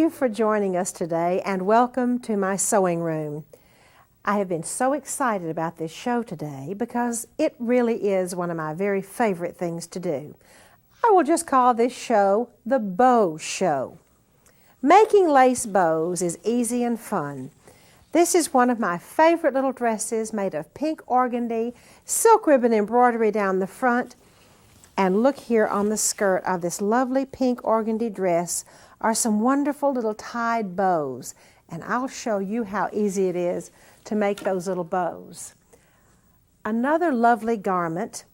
you for joining us today and welcome to my sewing room. I have been so excited about this show today because it really is one of my very favorite things to do. I will just call this show the Bow Show. Making lace bows is easy and fun. This is one of my favorite little dresses made of pink organdy, silk ribbon embroidery down the front, and look here on the skirt of this lovely pink organdy dress are some wonderful little tied bows, and I'll show you how easy it is to make those little bows. Another lovely garment,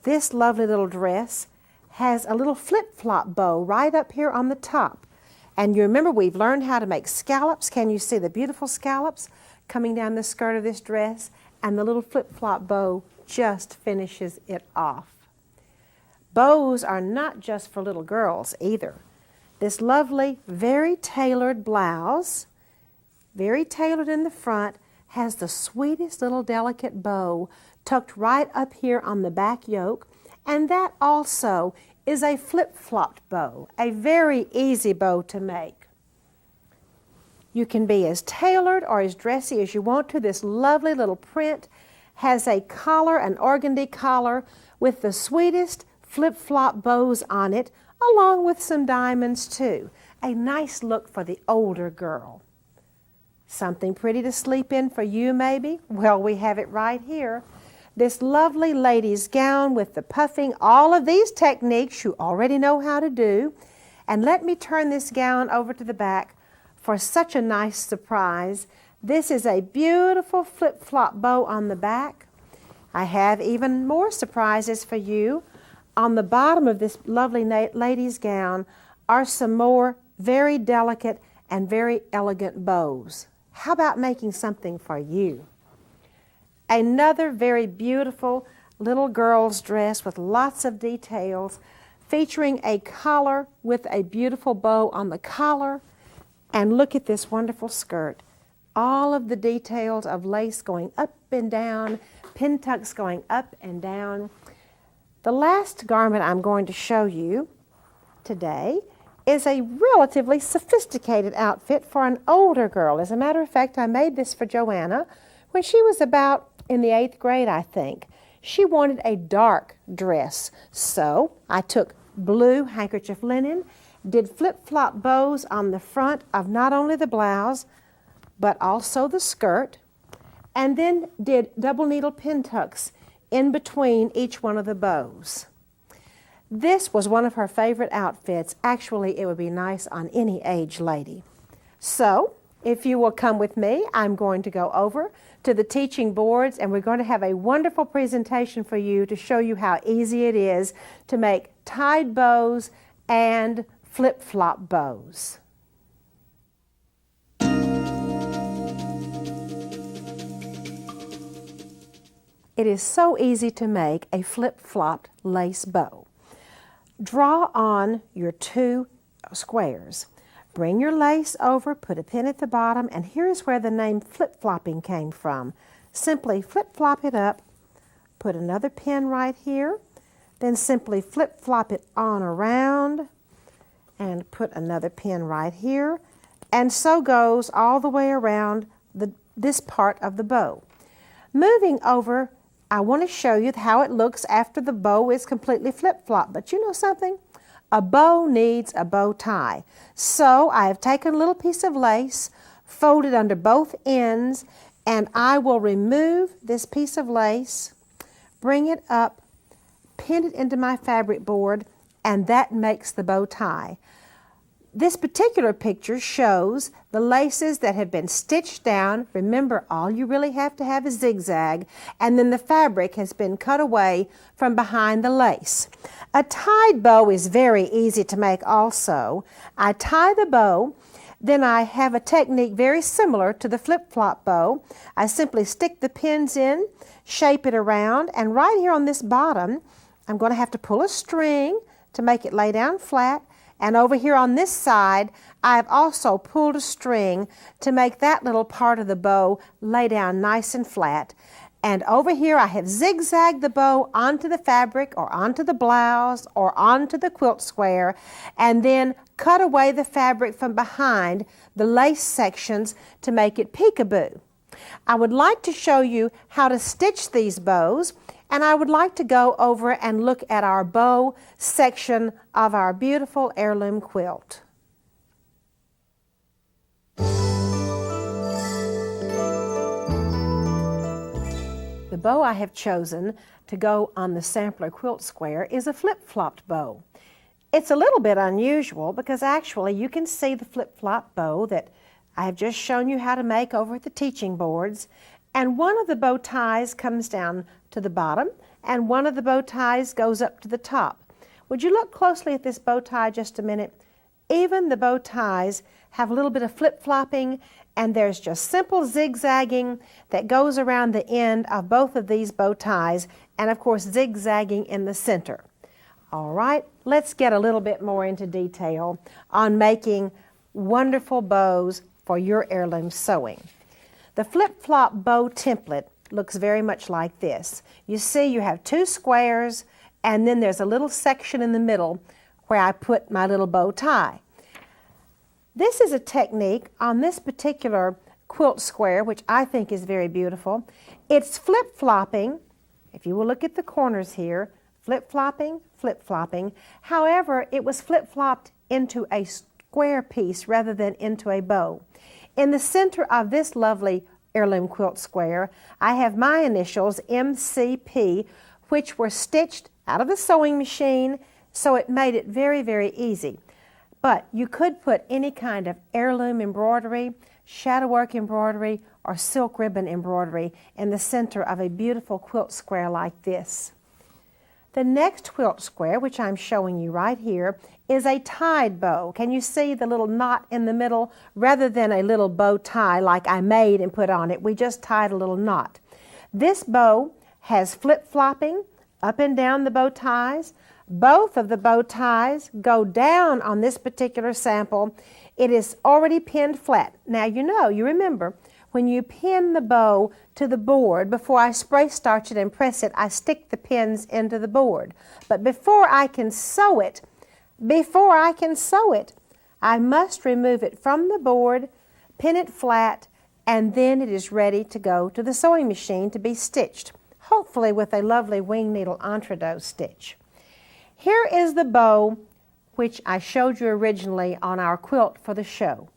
this lovely little dress, has a little flip-flop bow right up here on the top. And you remember we've learned how to make scallops. Can you see the beautiful scallops coming down the skirt of this dress? And the little flip-flop bow just finishes it off. Bows are not just for little girls either. This lovely, very tailored blouse, very tailored in the front, has the sweetest little delicate bow tucked right up here on the back yoke, and that also is a flip-flopped bow, a very easy bow to make. You can be as tailored or as dressy as you want to. This lovely little print has a collar, an organdy collar, with the sweetest flip-flop bows on it, along with some diamonds too. A nice look for the older girl. Something pretty to sleep in for you maybe? Well, we have it right here. This lovely lady's gown with the puffing, all of these techniques you already know how to do. And let me turn this gown over to the back for such a nice surprise. This is a beautiful flip-flop bow on the back. I have even more surprises for you. On the bottom of this lovely lady's gown are some more very delicate and very elegant bows. How about making something for you? Another very beautiful little girl's dress with lots of details, featuring a collar with a beautiful bow on the collar. And look at this wonderful skirt. All of the details of lace going up and down, pin tucks going up and down. The last garment I'm going to show you today is a relatively sophisticated outfit for an older girl. As a matter of fact, I made this for Joanna when she was about in the 8th grade, I think. She wanted a dark dress, so I took blue handkerchief linen, did flip-flop bows on the front of not only the blouse, but also the skirt, and then did double needle pin tucks in between each one of the bows. This was one of her favorite outfits. Actually, it would be nice on any age lady. So, if you will come with me, I'm going to go over to the teaching boards and we're going to have a wonderful presentation for you to show you how easy it is to make tied bows and flip-flop bows. It is so easy to make a flip-flopped lace bow. Draw on your 2 squares. Bring your lace over, put a pin at the bottom, and here's where the name flip-flopping came from. Simply flip-flop it up, put another pin right here, then simply flip-flop it on around, and put another pin right here, and so goes all the way around this part of the bow. Moving over, I want to show you how it looks after the bow is completely flip-flopped. But you know something? A bow needs a bow tie. So I have taken a little piece of lace, folded under both ends, and I will remove this piece of lace, bring it up, pin it into my fabric board, and that makes the bow tie. This particular picture shows the laces that have been stitched down. Remember, all you really have to have is zigzag, and then the fabric has been cut away from behind the lace. A tied bow is very easy to make also. I tie the bow, then I have a technique very similar to the flip-flop bow. I simply stick the pins in, shape it around, and right here on this bottom, I'm going to have to pull a string to make it lay down flat. And over here on this side, I've also pulled a string to make that little part of the bow lay down nice and flat. And over here I have zigzagged the bow onto the fabric or onto the blouse or onto the quilt square, and then cut away the fabric from behind the lace sections to make it peekaboo. I would like to show you how to stitch these bows, and I would like to go over and look at our bow section of our beautiful heirloom quilt. The bow I have chosen to go on the sampler quilt square is a flip-flopped bow. It's a little bit unusual because actually you can see the flip-flop bow that I have just shown you how to make over at the teaching boards, and one of the bow ties comes down to the bottom and one of the bow ties goes up to the top. Would you look closely at this bow tie just a minute? Even the bow ties have a little bit of flip-flopping, and there's just simple zigzagging that goes around the end of both of these bow ties, and of course zigzagging in the center. All right, let's get a little bit more into detail on making wonderful bows for your heirloom sewing. The flip-flop bow template looks very much like this. You see you have two squares, and then there's a little section in the middle where I put my little bow tie. This is a technique on this particular quilt square, which I think is very beautiful. It's flip-flopping. If you will look at the corners here, flip-flopping, flip-flopping. However, it was flip-flopped into a square piece rather than into a bow. In the center of this lovely heirloom quilt square, I have my initials, MCP, which were stitched out of the sewing machine, so it made it very, very easy. But you could put any kind of heirloom embroidery, shadowwork embroidery, or silk ribbon embroidery in the center of a beautiful quilt square like this. The next quilt square, which I'm showing you right here, is a tied bow. Can you see the little knot in the middle? Rather than a little bow tie like I made and put on it, we just tied a little knot. This bow has flip-flopping up and down the bow ties. Both of the bow ties go down on this particular sample. It is already pinned flat. Now you remember, when you pin the bow to the board, before I spray starch it and press it, I stick the pins into the board. But before I can sew it, I must remove it from the board, pin it flat, and then it is ready to go to the sewing machine to be stitched, hopefully with a lovely wing needle entredot stitch. Here is the bow which I showed you originally on our quilt for the show.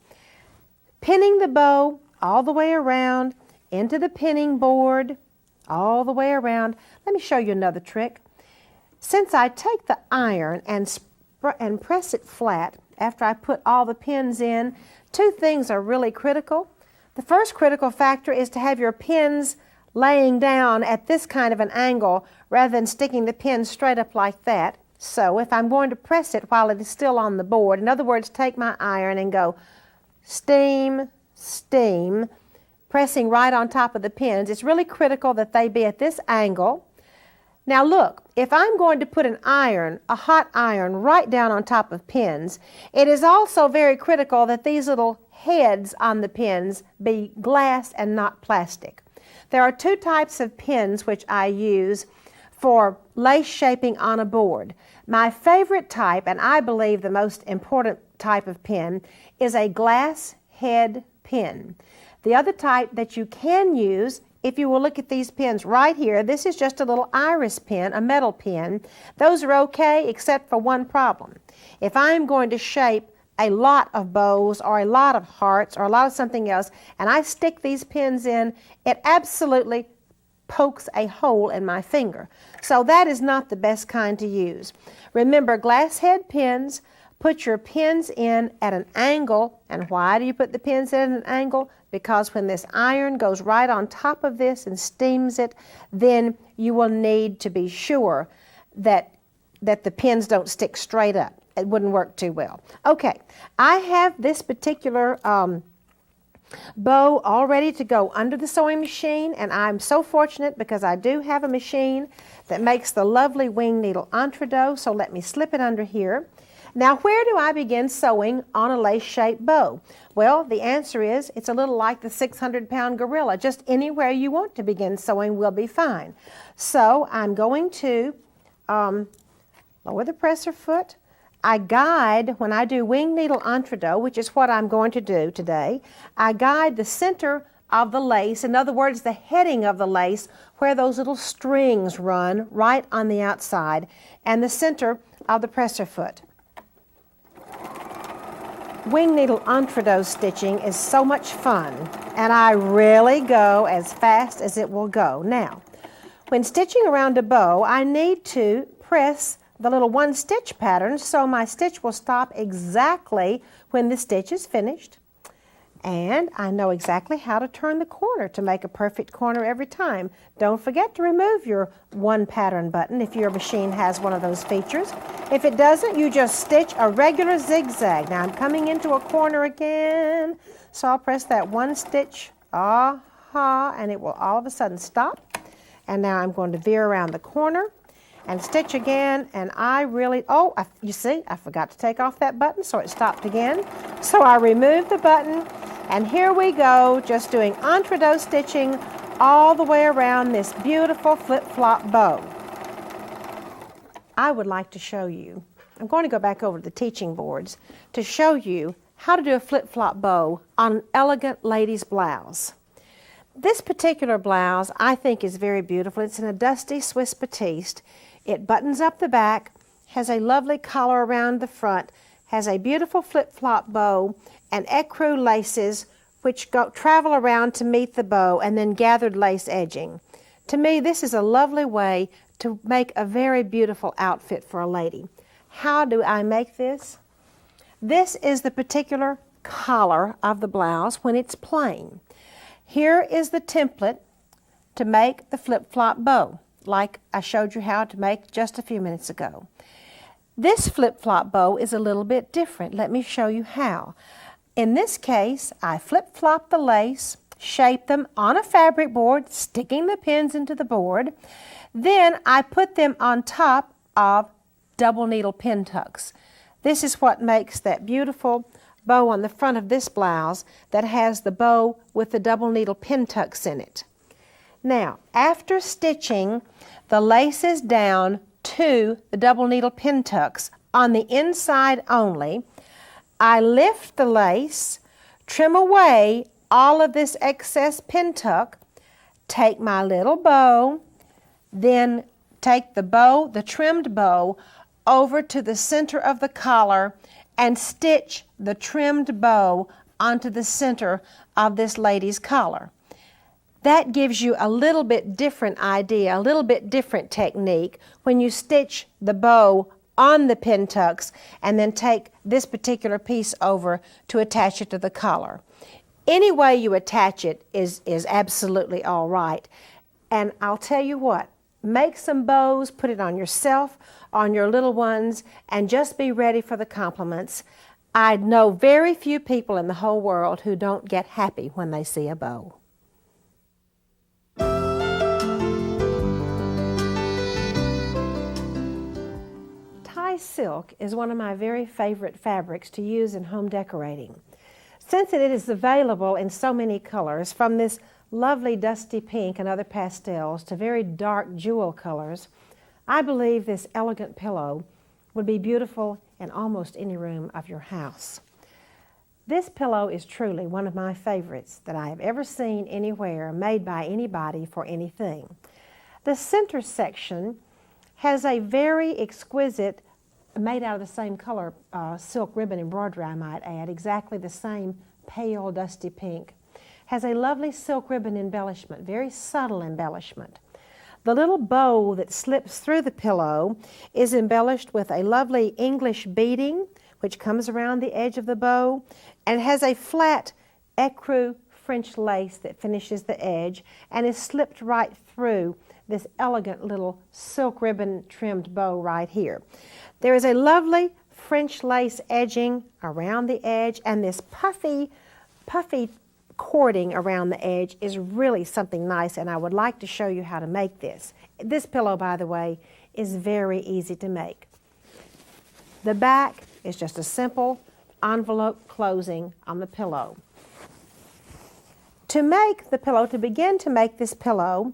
Pinning the bow all the way around into the pinning board, all the way around. Let me show you another trick. Since I take the iron and press it flat after I put all the pins in, two things are really critical. The first critical factor is to have your pins laying down at this kind of an angle rather than sticking the pins straight up like that. So if I'm going to press it while it is still on the board, in other words, take my iron and go steam, steam, pressing right on top of the pins, it's really critical that they be at this angle. Now look, if I'm going to put an iron, a hot iron, right down on top of pins, it is also very critical that these little heads on the pins be glass and not plastic. There are two types of pins which I use for lace shaping on a board. My favorite type, and I believe the most important type of pin, is a glass head pin. The other type that you can use, if you will look at these pins right here, this is just a little iris pin, a metal pin. Those are okay except for one problem. If I'm going to shape a lot of bows or a lot of hearts or a lot of something else, and I stick these pins in, it absolutely pokes a hole in my finger. So that is not the best kind to use. Remember, glass head pins, put your pins in at an angle. And why do you put the pins in at an angle? Because when this iron goes right on top of this and steams it, then you will need to be sure that the pins don't stick straight up. It wouldn't work too well. Okay, I have this particular bow all ready to go under the sewing machine, and I'm so fortunate because I do have a machine that makes the lovely wing needle entredot, so let me slip it under here. Now, where do I begin sewing on a lace-shaped bow? Well, the answer is it's a little like the 600-pound gorilla. Just anywhere you want to begin sewing will be fine. So I'm going to lower the presser foot. I guide, when I do wing needle entredo, which is what I'm going to do today, I guide the center of the lace, in other words, the heading of the lace, where those little strings run right on the outside, and the center of the presser foot. Wing needle entredo stitching is so much fun, and I really go as fast as it will go. Now, when stitching around a bow, I need to press the little one stitch pattern so my stitch will stop exactly when the stitch is finished. And I know exactly how to turn the corner to make a perfect corner every time. Don't forget to remove your one pattern button if your machine has one of those features. If it doesn't, you just stitch a regular zigzag. Now I'm coming into a corner again, so I'll press that one stitch, and it will all of a sudden stop. And now I'm going to veer around the corner and stitch again, and I really, you see, I forgot to take off that button, so it stopped again. So I removed the button, and here we go, just doing entredo stitching all the way around this beautiful flip-flop bow. I would like to show you, I'm going to go back over to the teaching boards to show you how to do a flip-flop bow on an elegant lady's blouse. This particular blouse I think is very beautiful. It's in a dusty Swiss batiste. It buttons up the back, has a lovely collar around the front, has a beautiful flip-flop bow, and ecru laces which travel around to meet the bow, and then gathered lace edging. To me, this is a lovely way to make a very beautiful outfit for a lady. How do I make this? This is the particular collar of the blouse when it's plain. Here is the template to make the flip-flop bow, like I showed you how to make just a few minutes ago. This flip-flop bow is a little bit different. Let me show you how. In this case, I flip-flop the lace, shape them on a fabric board, sticking the pins into the board. Then I put them on top of double needle pin tucks. This is what makes that beautiful bow on the front of this blouse that has the bow with the double needle pin tucks in it. Now, after stitching the laces down to the double needle pin tucks on the inside only, I lift the lace, trim away all of this excess pin tuck, take my little bow, then take the bow, the trimmed bow, over to the center of the collar and stitch the trimmed bow onto the center of this lady's collar. That gives you a little bit different idea, a little bit different technique when you stitch the bow on the pin tucks and then take this particular piece over to attach it to the collar. Any way you attach it is absolutely all right. And I'll tell you what, make some bows, put it on yourself, on your little ones, and just be ready for the compliments. I know very few people in the whole world who don't get happy when they see a bow. Tie silk is one of my very favorite fabrics to use in home decorating. Since it is available in so many colors, from this lovely dusty pink and other pastels to very dark jewel colors, I believe this elegant pillow would be beautiful in almost any room of your house. This pillow is truly one of my favorites that I have ever seen anywhere, made by anybody for anything. The center section has a very exquisite, made out of the same color silk ribbon embroidery, I might add, exactly the same pale dusty pink. Has a lovely silk ribbon embellishment, very subtle embellishment. The little bow that slips through the pillow is embellished with a lovely English beading, which comes around the edge of the bow, and has a flat ecru French lace that finishes the edge and is slipped right through this elegant little silk ribbon trimmed bow right here. There is a lovely French lace edging around the edge, and this puffy cording around the edge is really something nice, and I would like to show you how to make this. This pillow, by the way, is very easy to make. The back is just a simple envelope closing on the pillow. To make the pillow, to begin to make this pillow,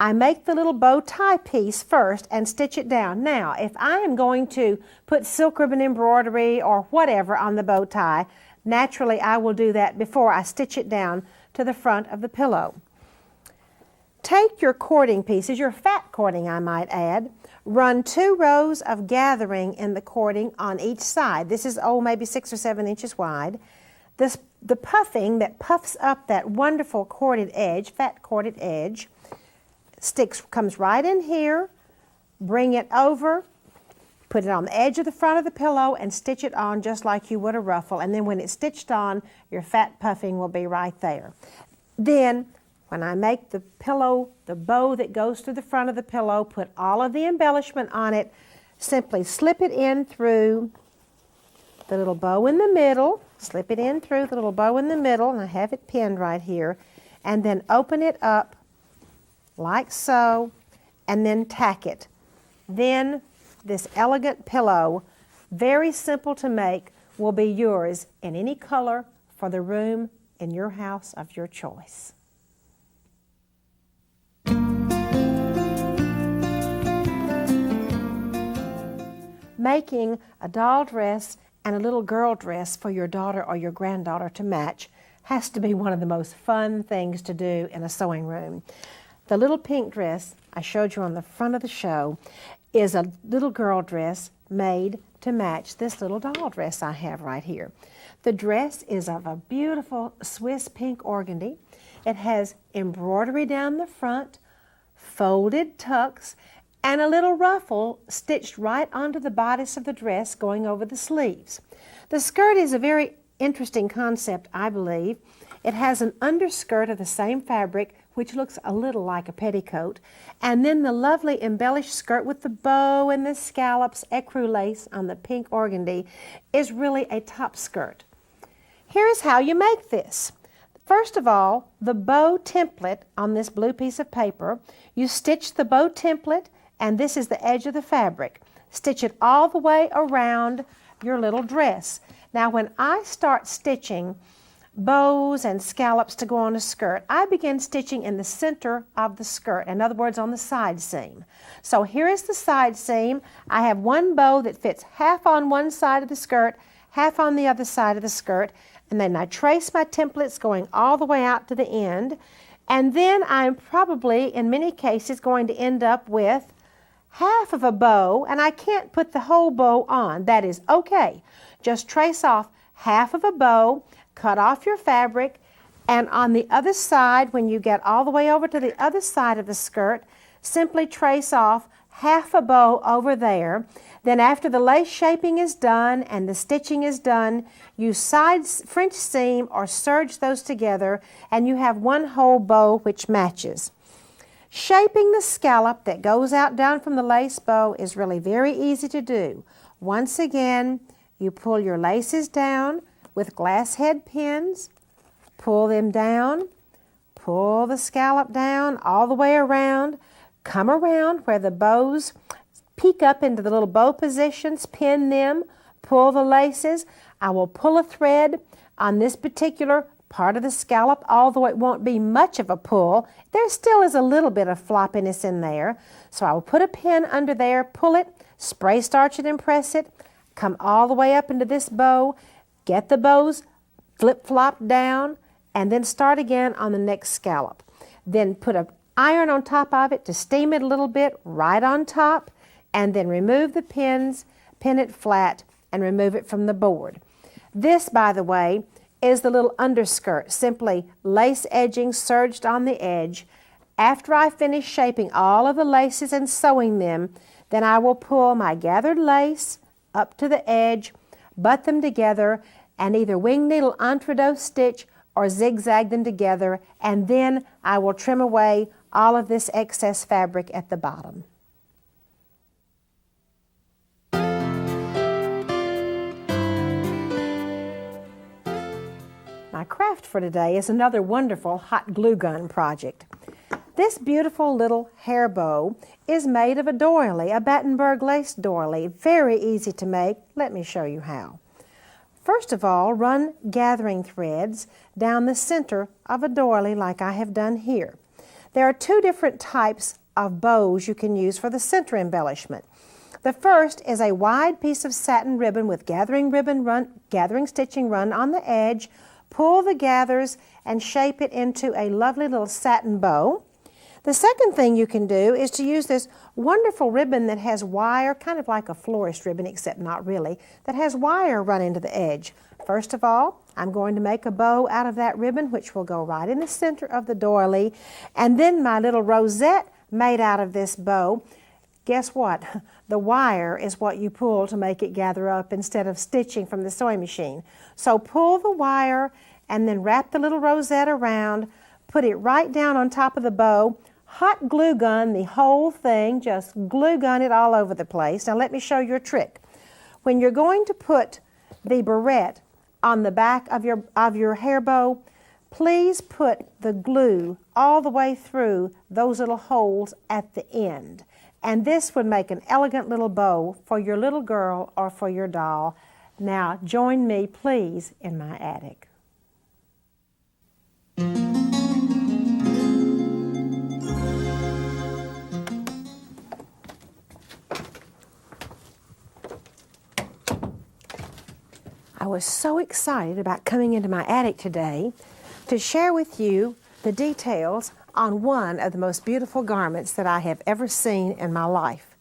I make the little bow tie piece first and stitch it down. Now, if I am going to put silk ribbon embroidery or whatever on the bow tie, naturally I will do that before I stitch it down to the front of the pillow. Take your cording pieces, your fat cording I might add, run 2 rows of gathering in the cording on each side. This is, maybe 6 or 7 inches wide. The puffing that puffs up that wonderful corded edge, fat corded edge, comes right in here, bring it over, put it on the edge of the front of the pillow and stitch it on just like you would a ruffle. And then when it's stitched on, your fat puffing will be right there. Then, when I make the pillow, the bow that goes to the front of the pillow, put all of the embellishment on it, simply slip it in through the little bow in the middle, slip it in through the little bow in the middle, and I have it pinned right here, and then open it up like so, and then tack it. Then this elegant pillow, very simple to make, will be yours in any color for the room in your house of your choice. Making a doll dress and a little girl dress for your daughter or your granddaughter to match has to be one of the most fun things to do in a sewing room. The little pink dress I showed you on the front of the show is a little girl dress made to match this little doll dress I have right here. The dress is of a beautiful Swiss pink organdy. It has embroidery down the front, folded tucks, and a little ruffle stitched right onto the bodice of the dress going over the sleeves. The skirt is a very interesting concept, I believe. It has an underskirt of the same fabric, which looks a little like a petticoat, and then the lovely embellished skirt with the bow and the scallops ecru lace on the pink organdy is really a top skirt. Here is how you make this. First of all, the bow template on this blue piece of paper, you stitch the bow template, and this is the edge of the fabric. Stitch it all the way around your little dress. Now when I start stitching bows and scallops to go on a skirt, I begin stitching in the center of the skirt, in other words on the side seam. So here is the side seam. I have one bow that fits half on one side of the skirt, half on the other side of the skirt, and then I trace my templates going all the way out to the end, and then I'm probably in many cases going to end up with half of a bow, and I can't put the whole bow on. That is okay. Just trace off half of a bow, cut off your fabric, and on the other side, when you get all the way over to the other side of the skirt, simply trace off half a bow over there. Then after the lace shaping is done and the stitching is done, you side French seam or serge those together, and you have one whole bow which matches. Shaping the scallop that goes out down from the lace bow is really very easy to do. Once again, you pull your laces down with glass head pins, pull them down, pull the scallop down all the way around, come around where the bows peek up into the little bow positions, pin them, pull the laces. I will pull a thread on this particular part of the scallop, although it won't be much of a pull. There still is a little bit of floppiness in there. So I will put a pin under there, pull it, spray starch it and press it, come all the way up into this bow, get the bows flip-flop down, and then start again on the next scallop. Then put an iron on top of it to steam it a little bit right on top, and then remove the pins, pin it flat, and remove it from the board. This, by the way, is the little underskirt, simply lace edging serged on the edge. After I finish shaping all of the laces and sewing them, then I will pull my gathered lace up to the edge, butt them together, and either wing needle entredot stitch or zigzag them together, and then I will trim away all of this excess fabric at the bottom. My craft for today is another wonderful hot glue gun project. This beautiful little hair bow is made of a doily, a Battenberg lace doily. Very easy to make. Let me show you how. First of all, run gathering threads down the center of a doily like I have done here. There are two different types of bows you can use for the center embellishment. The first is a wide piece of satin ribbon with gathering stitching run on the edge. Pull the gathers and shape it into a lovely little satin bow. The second thing you can do is to use this wonderful ribbon that has wire, kind of like a florist ribbon, except not really, that has wire running to the edge. First of all, I'm going to make a bow out of that ribbon, which will go right in the center of the doily, and then my little rosette made out of this bow. Guess what? The wire is what you pull to make it gather up instead of stitching from the sewing machine. So pull the wire and then wrap the little rosette around, put it right down on top of the bow, hot glue gun the whole thing, just glue gun it all over the place. Now let me show you a trick. When you're going to put the barrette on the back of your hair bow, please put the glue all the way through those little holes at the end. And this would make an elegant little bow for your little girl or for your doll. Now join me, please, in my attic. I was so excited about coming into my attic today to share with you the details on one of the most beautiful garments that I have ever seen in my life.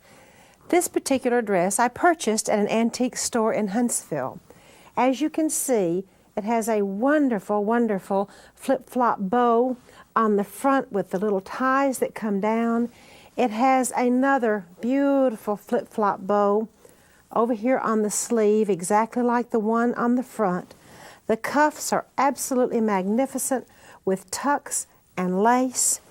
This particular dress I purchased at an antique store in Huntsville. As you can see, it has a wonderful, wonderful flip-flop bow on the front with the little ties that come down. It has another beautiful flip-flop bow over here on the sleeve, exactly like the one on the front. The cuffs are absolutely magnificent with tucks and lace,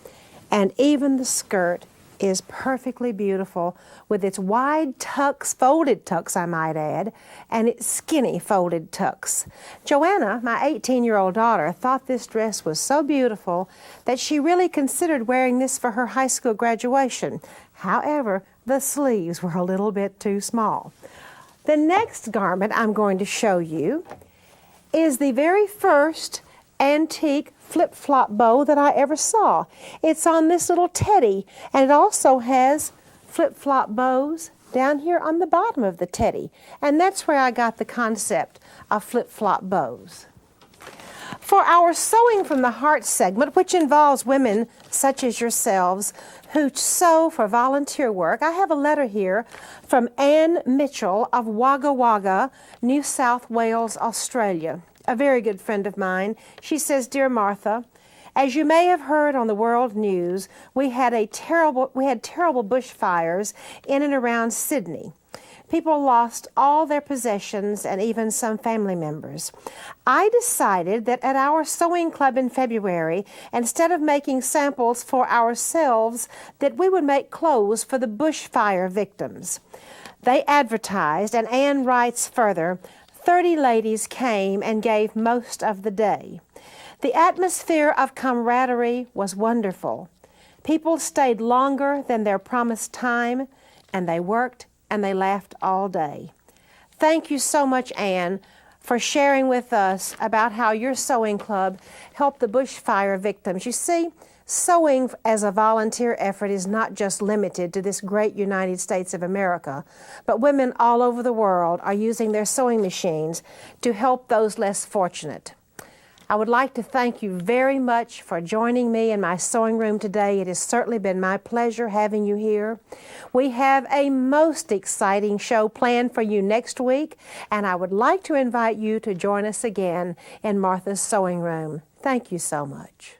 and even the skirt is perfectly beautiful with its wide tucks, folded tucks I might add, and its skinny folded tucks. Joanna, my 18-year-old daughter, thought this dress was so beautiful that she really considered wearing this for her high school graduation. However, the sleeves were a little bit too small. The next garment I'm going to show you is the very first antique flip-flop bow that I ever saw. It's on this little teddy, and it also has flip-flop bows down here on the bottom of the teddy, and that's where I got the concept of flip-flop bows. For our Sewing from the Heart segment, which involves women such as yourselves who sew for volunteer work, I have a letter here from Anne Mitchell of Wagga Wagga, New South Wales, Australia. A very good friend of mine. She says, "Dear Martha, as you may have heard on the world news, we had terrible bushfires in and around Sydney. People lost all their possessions and even some family members. I decided that at our sewing club in February, instead of making samples for ourselves, that we would make clothes for the bushfire victims. They advertised, and Anne writes further, 30 ladies came and gave most of the day. The atmosphere of camaraderie was wonderful. People stayed longer than their promised time, and they worked and they laughed all day. Thank you so much, Anne, for sharing with us about how your sewing club helped the bushfire victims. You see, sewing as a volunteer effort is not just limited to this great United States of America, but women all over the world are using their sewing machines to help those less fortunate. I would like to thank you very much for joining me in my sewing room today. It has certainly been my pleasure having you here. We have a most exciting show planned for you next week, and I would like to invite you to join us again in Martha's Sewing Room. Thank you so much.